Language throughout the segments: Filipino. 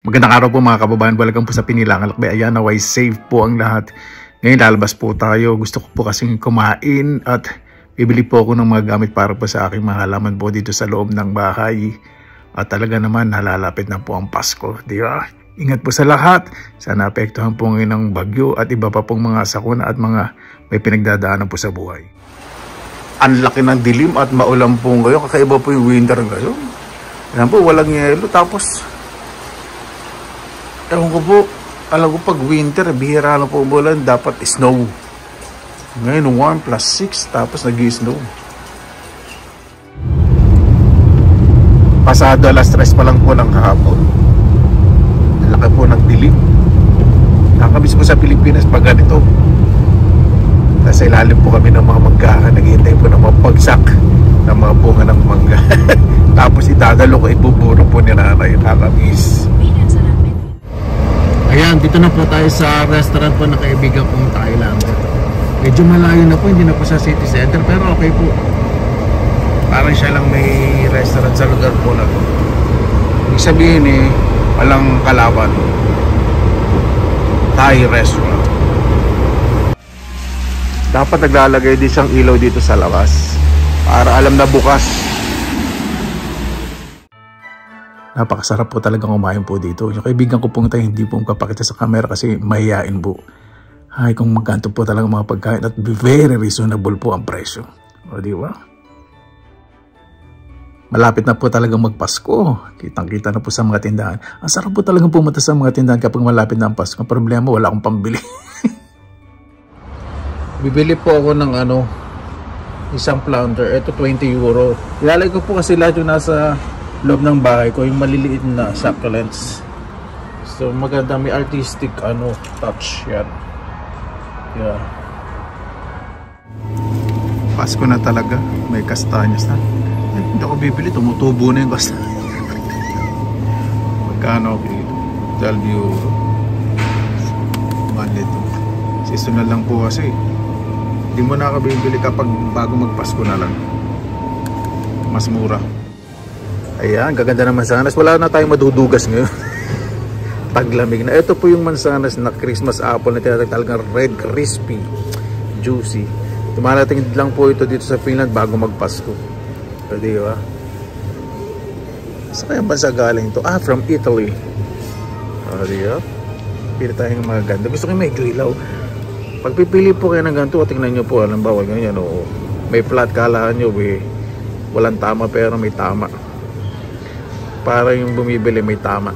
Magandang araw po mga kababayan, welcome po sa Pinilangan Lakbay. Ayan, naway safe po ang lahat. Ngayon lalabas po tayo. Gusto ko po kasing kumain at bibili po ako ng mga gamit para po sa aking mga halaman po dito sa loob ng bahay. At talaga naman nalalapit na po ang Pasko, di ba? Ingat po sa lahat. Sana apektuhan po ngayon ng bagyo at iba pa pong mga sakuna at mga may pinagdadaanan po sa buhay. Ang laki ng dilim at maulan po ngayon. Kakaiba po yung winter ngayon. Ayan po, walang yelo. Tapos ewan ko po, alam ko pag winter, bihira na po umulan, dapat snow. Ngayon, 1 plus 6, tapos nag-i-snow. Pasado alas 3 pa lang po ng kahapon. Ang laki po ng dilim. Nakakabis ko sa Pilipinas pag ganito. Nasa ilalim po kami ng mga manggahan, naghihintay po ng mga pagsak ng mga bunga ng mangga. Tapos idadalo ko, ibuburo po ni nanay, kakabis. Ayan, dito na po tayo sa restaurant po na kaibigan kong Thailand. Medyo malayo na po, hindi na po sa city center, pero okay po. Parang siya lang may restaurant sa lugar po na to. Ibig sabihin walang kalaban. Thai restaurant. Dapat naglalagay din siyang ilaw dito sa labas para alam na bukas. Napakasarap po talagang kumain po dito. Yung kaibigan ko pong tayo hindi po kapakita sa camera kasi mahihain po. Ay, kung magkanto po talaga mga pagkain at very reasonable po ang presyo. O, di ba? Malapit na po talagang magpasko. Kitang-kita na po sa mga tindahan. Ang sarap po talagang pumunta sa mga tindahan kapag malapit na ang Pasko. Ang problema, wala akong pambili. Bibili po ako ng isang flounder. Ito 20 euro. Ilalagay ko po kasi lahat yung nasa loob ng bahay ko, yung maliliit na succulents. So maganda, may artistic touch yan. Yeah. Pasko na talaga, may kastanyas na. Hindi ako bibili, tumutubo na yung kastanyas. Magkano kilo? 12 euro. Malito. Seasonal lang po kasi. Hindi mo na ako bibili kapag bago magpasko na lang. Mas mura. Ayan, gaganda ng mansanas. Wala na tayong madudugas ngayon. Taglamig na. Ito po yung mansanas na Christmas apple na tinatawag talagang red, crispy, juicy. Tumarating lang po ito dito sa Finland bago magpasko. So, di ba? Saan kaya bansa galing ito? Ah, from Italy. Di ba? Pili tayong mga ganda. Gusto ko may grilaw. Pagpipili po kayo ng ganito, tingnan nyo po, alam ba, ganyan, may flat, kalahan nyo, walang tama pero may tama. Para yung bumibili may tama.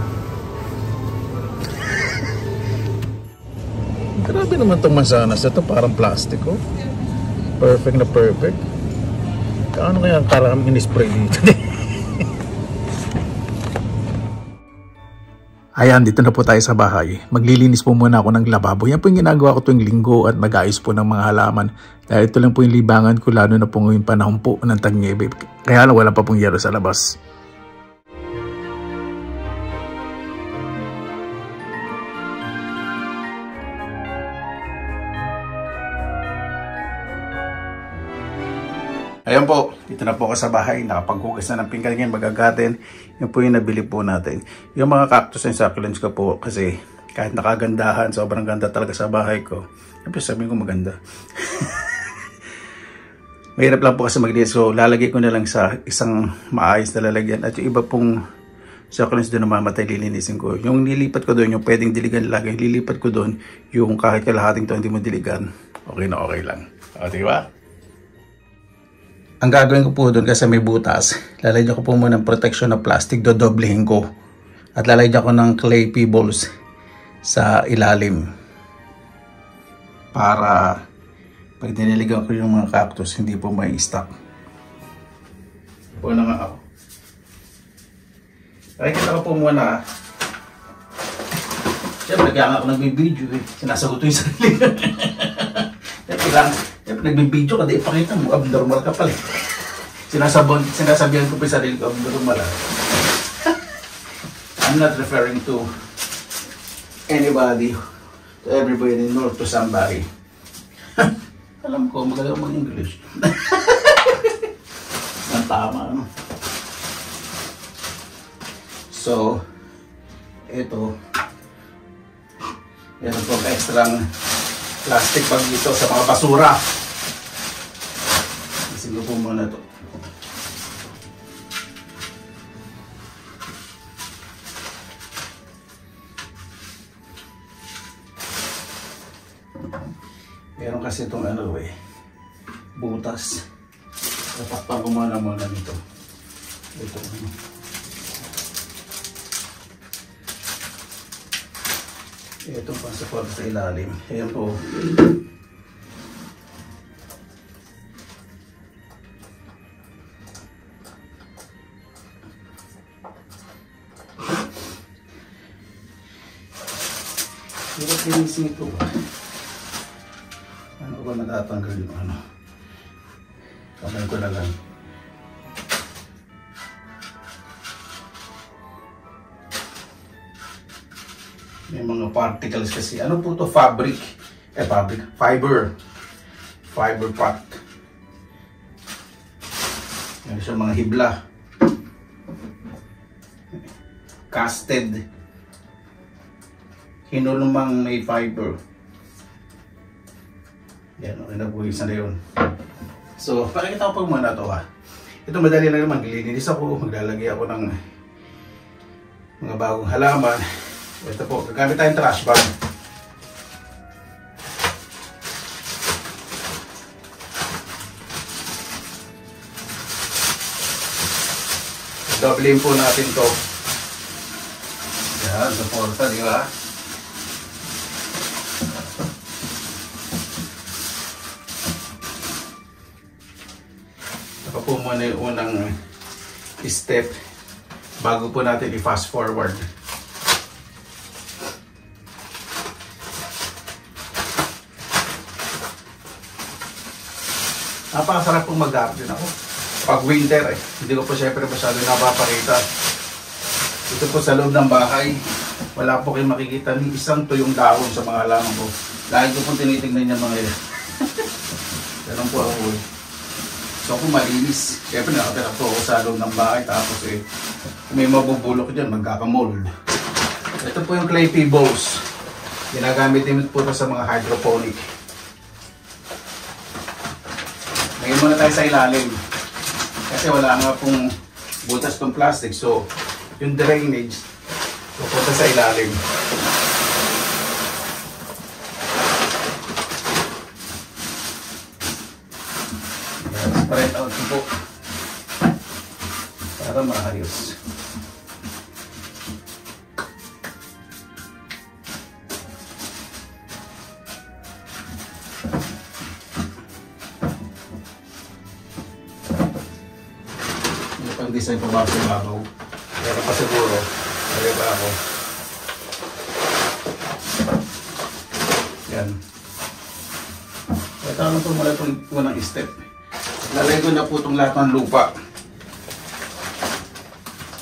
Grabe naman itong mansanas. Ito parang plastiko. Perfect na perfect. Kaano kaya karang in-spray dito? Ayan, dito na po tayo sa bahay. Maglilinis po muna ako ng lababo. Yan po yung ginagawa ko tuwing linggo at mag-ayos po ng mga halaman. Dahil ito lang po yung libangan ko, lalo na po ngayong panahon po ng tag-init. Kaya lang wala pa pong yero sa labas. Ayan po, dito na po ako sa bahay. Nakapaghugas na ng pinggan ngayon, magagatin. Yan po yung nabili po natin. Yung mga cactus and succulents ko po kasi kahit nakagandahan, sobrang ganda talaga sa bahay ko. Yan po sabihin ko maganda. Mahirap lang po kasi maglinis. So lalagay ko na lang sa isang maayos na lalagyan. At yung iba pong succulents doon na mamatay, lilinisin ko. Yung nilipat ko doon, yung pwedeng diligan lagi, lilipat ko doon. Yung kahit kalahating to hindi mo diligan, okay na okay lang. O, diba? Ang gagawin ko po doon kasi may butas, lalagyan ko po muna ng protection na plastic, dodoblehin ko. At lalagyan ko ng clay pebbles sa ilalim. Para pag diniligan ko yung mga cactus, hindi po may stock. Po na nga ako. Nakikita ko po muna. Siyempre kaya nga ako nagbibideo sinasagot ko yung sarili. Nagbibideo ka, di ipakita mo, abnormal ka pala. Sinasabihan ko pa yung sarili ko, abnormal. I'm not referring to anybody, to everybody, nor to somebody. Alam ko, magaling mo English. Ang tama, no? So, ito, meron pong extra plastic bag dito sa mga basura. Isin ko po muna ito. Meron kasi itong ano butas. Tatakpan ko muna nito. Ito. Ito pa sa ilalim. Ayan po. Hirap linisin ito. Ano ba natatanggal yung ano? Kamay ko na lang. May mga particles kasi. Ano po ito? Fabric. Fiber. Fiber pot. Meron siya mga hibla. Casted. Hinulumang may fiber. Yan, okay na po isa na yun. So, pakikita ko pa muna ito ha. Ito madali lang naman. Lilinis ako. Maglalagay ako ng mga bagong halaman. Ito po, gagamit tayong trash bag. Doublein po natin to. Yan, suporta, di ba? Ito po muna yung unang step bago po natin i-fast forward. Napakasarap pong mag-garden ako. Pag winter hindi ko po syempre masyado napaparita. Ito po sa loob ng bahay, wala po kayong makikita ni isang tuyong dahon sa mga halaman ko. Lagi ko pong tinitingnan niya mga yan. Ganun po ako So kung malinis, syempre nakatira po ako sa loob ng bahay. Tapos kung may mabubulok dyan, magkakamold. Ito po yung clay pebbles. Ginagamit din po ito sa mga hydroponic. Ngayon muna tayo sa ilalim. Kasi wala nga pong butas ng plastic. So, yung drainage, pupunta sa ilalim. Spread out po. Para maayos. Design pa ba sa babaw? Kaya pa siguro. Kaya ba ako? Yan. Ito lang po mula itong unang step. Lalagay ko na po itong lahat ng lupa.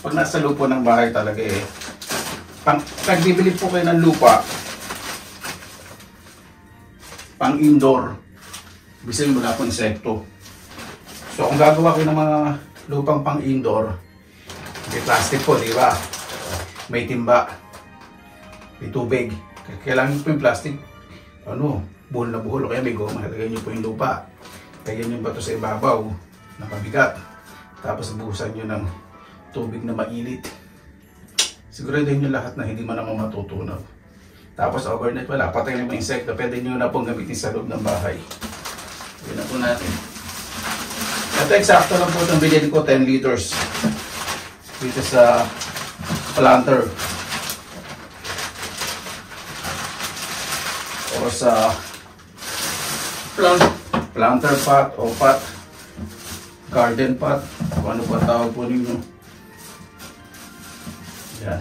Pag nasa lupa ng bahay talaga pag bibili po kayo ng lupa, pang indoor, bisayin mo na po insekto. So kung gagawa kayo ng mga lupang pang indoor, may plastic po, di ba? May timba, may tubig. Kailangan po yung plastic, buhol na buhol, kaya may goma. Lagyan nyo po yung lupa. Lagyan yung bato sa ibabaw, nakabigat. Tapos buhusan nyo ng tubig na mainit. Siguraduhin nyo lahat na hindi man naman matutunaw. Tapos overnight, wala. Patay na yung insekto. Pwede nyo na pong gamitin sa loob ng bahay. Yun na po natin. Ito eksakto lang po itong bilhin ko, 10 liters. Dito sa planter. O sa planter pot o pot. Garden pot. Kung ano pa tawag po ninyo. Yan.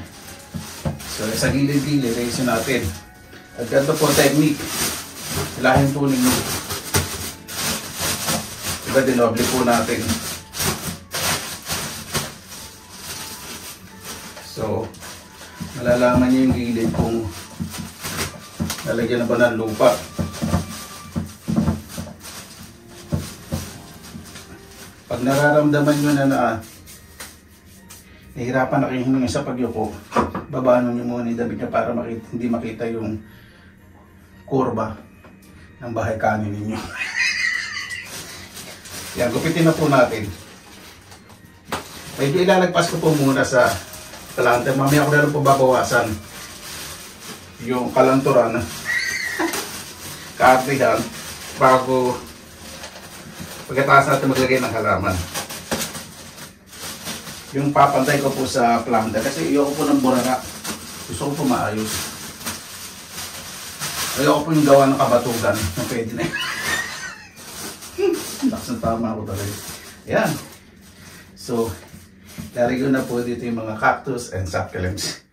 So sa gilid-gilid, ayusin natin. At ganito po technique. Hilahin po ninyo. Diba, dinoble po natin. So, malalaman nyo yung gilid kung lalagyan na ba ng lupa. Pag nararamdaman nyo na nahihirapan na kayo hininga sa pagyuko, babaanan nyo muna yung damit nyo para hindi makita yung kurba ng bahay kanin ninyo. Yan, gupitin na po natin. Medyo ilalagpas ko po muna sa kalanter. Mamaya ko na lang po babawasan yung kalanturan. Kaartihan bago pagkatapos natin maglagay ng halaman. Yung papantay ko po sa planter kasi ayoko po ng burara. Gusto ko po maayos. Ayoko po yung gawa ng kabatugan na pwede na. Lakas ng tama ako talaga. Ayan. So, lari ko na po dito yung mga cactus and succulents.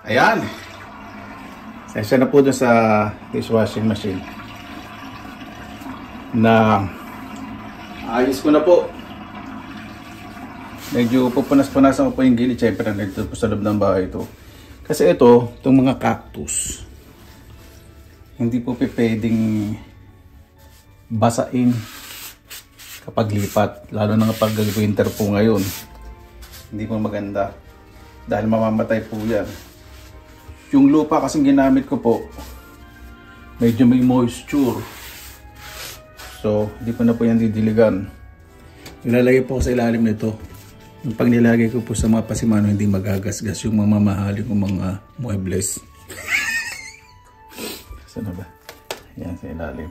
Ayan. Sensya na po dun sa dishwashing machine. Na ayos ko na po. Medyo pupunas-punasan ko po yung gilid. Siyempre na dito po sa loob ng bahay ito. Kasi itong mga cactus, hindi po pwedeng basain kapag lipat. Lalo na kapag winter po ngayon. Hindi po maganda. Dahil mamamatay po yan. Yung lupa kasing ginamit ko po, medyo may moisture. So, hindi ko na po yan didiligan. Nilalagay po ko sa ilalim nito. Yung pag nilagay ko po sa mga pasimano, hindi magagasgas yung mga mamahalin kong mga muebles. Saan na ba? Yan sa ilalim.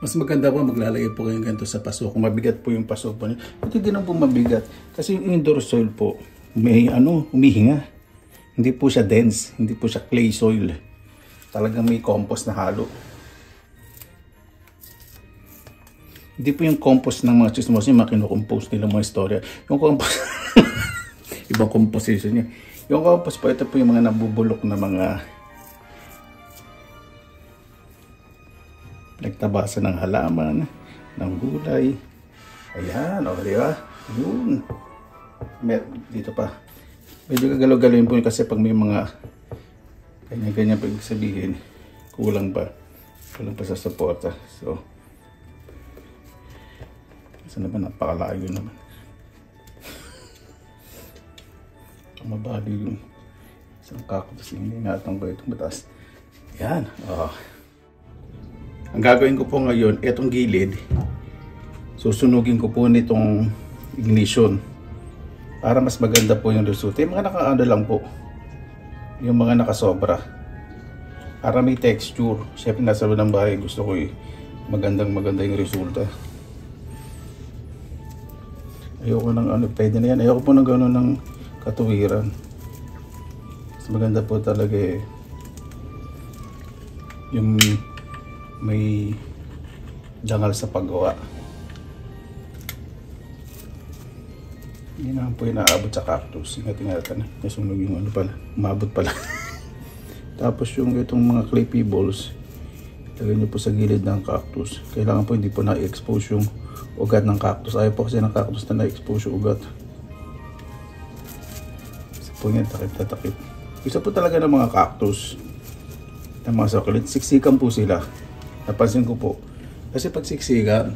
Mas maganda po maglalagay po kayo ganito sa paso. Kung mabigat po yung paso po niyo, hindi din po mabigat. Kasi yung indoor soil po, may humihinga. Hindi po siya dense, hindi po siya clay soil. Talagang may compost na halo. Hindi po yung compost ng mga chismos yung mga kinukompost nila mga istorya. Yung compost, ibang composition niya. Yung compost po, ito po yung mga nabubulok na mga nagtabasa ng halaman, ng gulay. Ayan, o, di ba? Yun. Dito pa. Medyo gagalaw-galawin po kasi pag may mga ganyan-ganyan pag sabihin, kulang pa sa suporta. So, saan na ba? Napakalayo naman. Mabali yung isang cactus. Hindi natang ba itong batas. Yan. Oh. Ang gagawin ko po ngayon, itong gilid, susunugin ko po nitong ignition. Para mas maganda po yung resulta. Yung mga nakaano lang po. Yung mga nakasobra. Para may texture. Siyempre nasa loob ng bahay. Gusto ko maganda yung resulta. Ayoko ng pwede na yan. Ayoko po ng gano'n ng katuwiran. Mas maganda po talaga yung may dangal sa paggawa. Hindi naman po inaabot sa cactus. Ingat-ingatan. Nasunog yung pala. Umabot pala. Tapos yung itong mga clay pebbles, lagay nyo po sa gilid ng cactus. Kailangan po hindi po na-expose yung ugat ng cactus. Ayaw po kasi ng cactus na na-expose yung ugat. Isa po yan, takip-tatakip. Isa po talaga ng mga cactus ng mga succulents. Siksikan po sila. Napansin ko po. Kasi pag siksikan,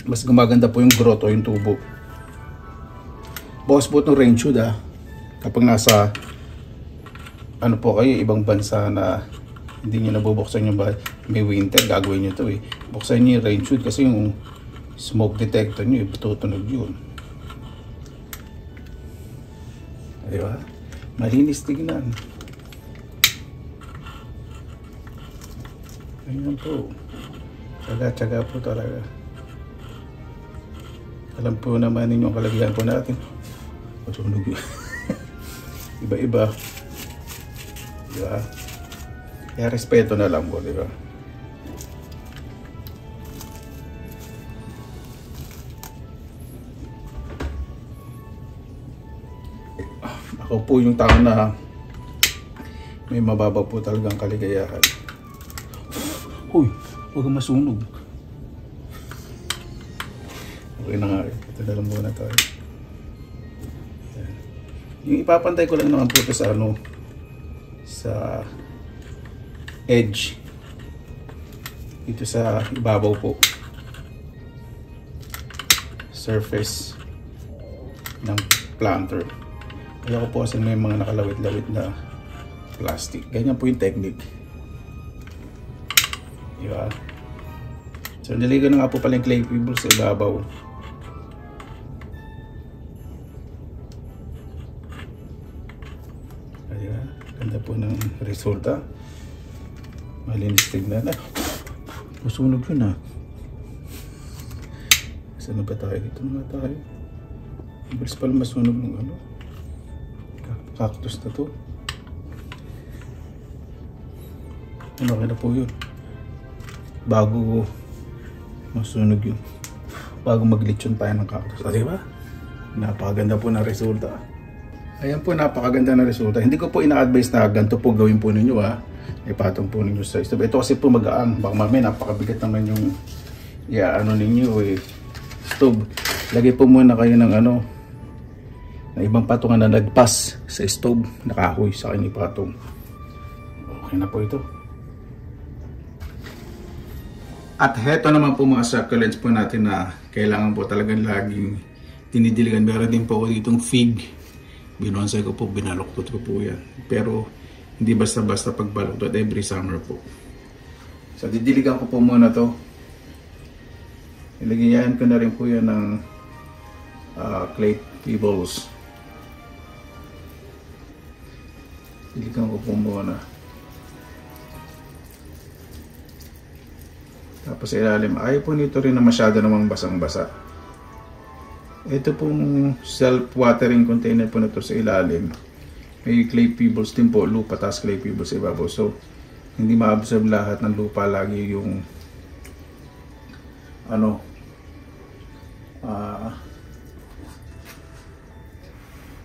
mas gumaganda po yung growth o yung tubo. Bawas po itong rain shoot kapag nasa po kayo, ibang bansa na hindi nyo nabubuksan yung bahay, may winter, gagawin nyo ito buksan nyo yung rain shoot kasi yung smoke detector nyo, tutunog yun. Di ba? Malinis tignan. Ganyan po. Tsaga-tsaga po talaga. Alam po naman ninyo ang kalagayan po natin. Masunog yun. Iba-iba. Diba? Kaya respeto na lang po, diba? Ako po yung tao na may mababa po talagang kaligayahan. Uy, huwag kang masunog. Okay na nga, ito na lang muna tayo. Ayan. Yung ipapantay ko lang naman po ito sa ano, sa edge. Dito sa ibabaw po. Surface ng planter. Kaya ko po kasi may mga nakalawit-lawit na plastic. Ganyan po yung technique. Diba? So niligo na nga po pala yung clay pebbles sa ibabaw. Ayan, ganda po ng resulta. Malinis tignan. Ah, masunog yun ah. Saan na ba tayo? Dito na nga tayo. Bilis pala masunog ng ano. Cactus na to. Ano kaya na po yun? Bago masunog yun. Bago maglitsyon tayo ng cactus. Ah, diba? Napakaganda po na resulta. Ayan po, napakaganda na resulta. Hindi ko po ina-advise na ganito po gawin po ninyo ha. Ipatong po ninyo sa stove. Ito kasi po magaang. Baka mamaya napakabigat naman yung ano ninyo eh. Stove. Lagay po muna kayo ng ano na ibang patungan na nagpas sa stove. Nakahoy sa akin ipatong. Okay na po ito. At heto naman po mga succulents po natin na kailangan po talagang laging tinidiligan. Meron din po ako ditong fig. Binonsay ko po, binaluktot ko po yan. Pero hindi basta-basta pagbaluktot every summer po. So didiligan ko po muna to. Ilagyan ko na rin po yan ng clay pebbles. Diligan ko po muna. Tapos sa ilalim, ayaw po nito rin na masyado namang basang-basa. Ito pong self-watering container po na ito sa ilalim. May clay pebbles din po, lupa, tapos clay pebbles sa ibabaw. So, hindi ma-absorb lahat ng lupa. Lagi yung ano,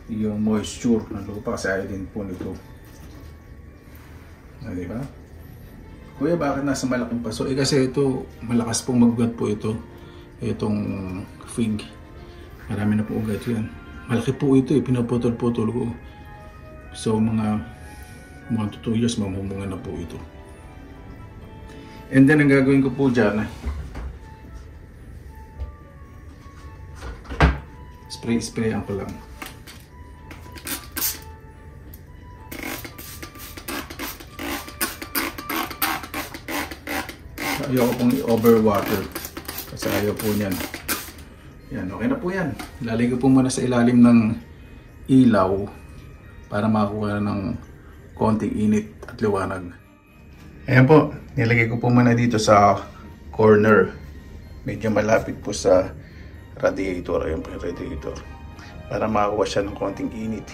yung moisture ng lupa kasi ayaw din po nito. Diba? Kuya, bakit nasa malaking paso? Eh kasi ito, malakas pong magugat po ito. Itong fig. Marami na po ugat yan. Malaki po ito eh, pinaputol-putol ko. So mga 2 years, mamumunga na po ito. And then ang gagawin ko po dyan, sprayan ko lang. Ayaw ko pong i-overwater kasi ayaw po niyan. Yan, okay na po yan. Lalagay ko po muna sa ilalim ng ilaw para makakuha ng konting init at liwanag. Ayan po, nilagay ko po muna dito sa corner. Medyo malapit po sa radiator. Ayan po yung radiator. Para makakuha siya ng konting init.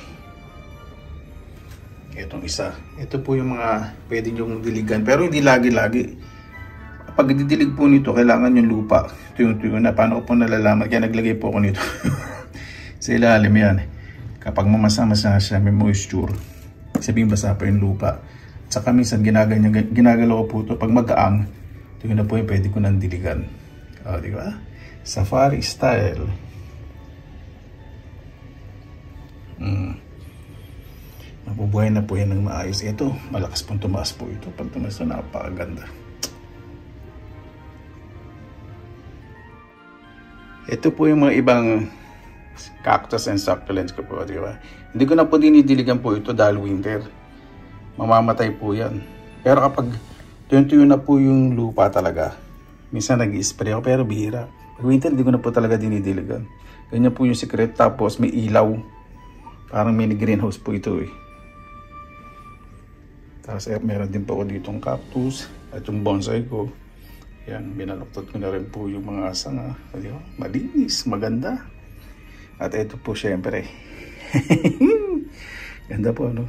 Itong isa. Ito po yung mga pwede nyong diligan. Pero hindi lagi-lagi. Pag didilig po nito, kailangan yung lupa. Tuyo-tuyo na. Paano ko po nalalaman? Kaya naglagay po ako nito. Sa ilalim yan. Kapag mamasa-masa siya, may moisture. Sabihin basa pa yung lupa. At saka minsan ginagalaw ko po ito. Pag magaang, tuyo na po yung pwede ko nang diligan. O, di ba? Safari style. Mabubuhay na po yan ng maayos. Ito, malakas pong tumaas po ito. Pag tumaas na, napakaganda. Ito po yung mga ibang cactus and succulents ko po, di ba? Hindi ko na po dinidiligan po ito dahil winter. Mamamatay po yan. Pero kapag tuyo na po yung lupa talaga, minsan nag-i-spray ako pero bihira. Pag winter, hindi ko na po talaga dinidiligan. Ganyan po yung secret. Tapos may ilaw. Parang mini greenhouse po ito eh. Tapos meron din po ako ditong cactus at yung bonsai ko. Yan, binaluktot ko na rin po yung mga sanga. Malinis, maganda. At ito po syempre. Ganda po ano.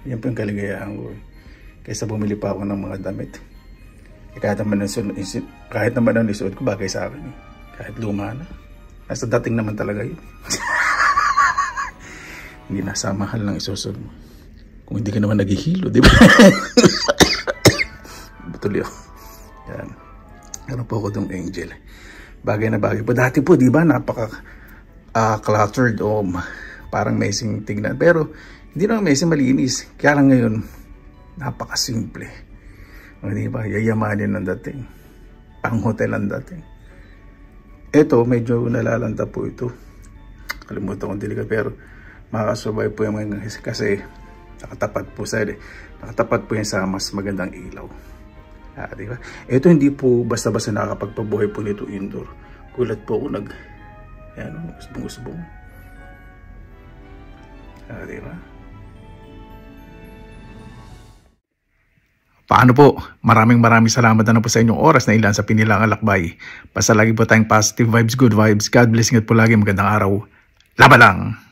Yan po yung kaligayahan ko. Kaysa bumili pa ako ng mga damit. Kahit naman ang isuot ko bagay sa akin. Kahit luma na. Nasa dating naman talaga yun. Hindi nasa mahal ng isusunod mo. Kung hindi ka naman naghihilo, di ba? Betul yun. Yan. Meron po ako itong angel. Bagay na bagay po. Dati po, di ba, napaka cluttered o parang messing tingnan. Pero, hindi naman messing malinis. Kaya lang ngayon, napaka-simple. O, di ba? Yayamanin ang dating. Pang hotel ang dating. Ito, medyo nalalanta po ito. Kalimutan kong diligat. Pero, makakasurvive po yung mga kasi nakatapat po yan sa mas magandang ilaw. Diba? Ito hindi po basta-basta nakakapagpabuhay po nito indoor. Gulat po ako usbong-usbong. Diba? Paano po? Maraming salamat na po sa inyong oras na ilan sa Pinilangang Lakbay. Basta lagi po tayong positive vibes, good vibes. God bless, ingat po lagi. Magandang araw. Laban lang!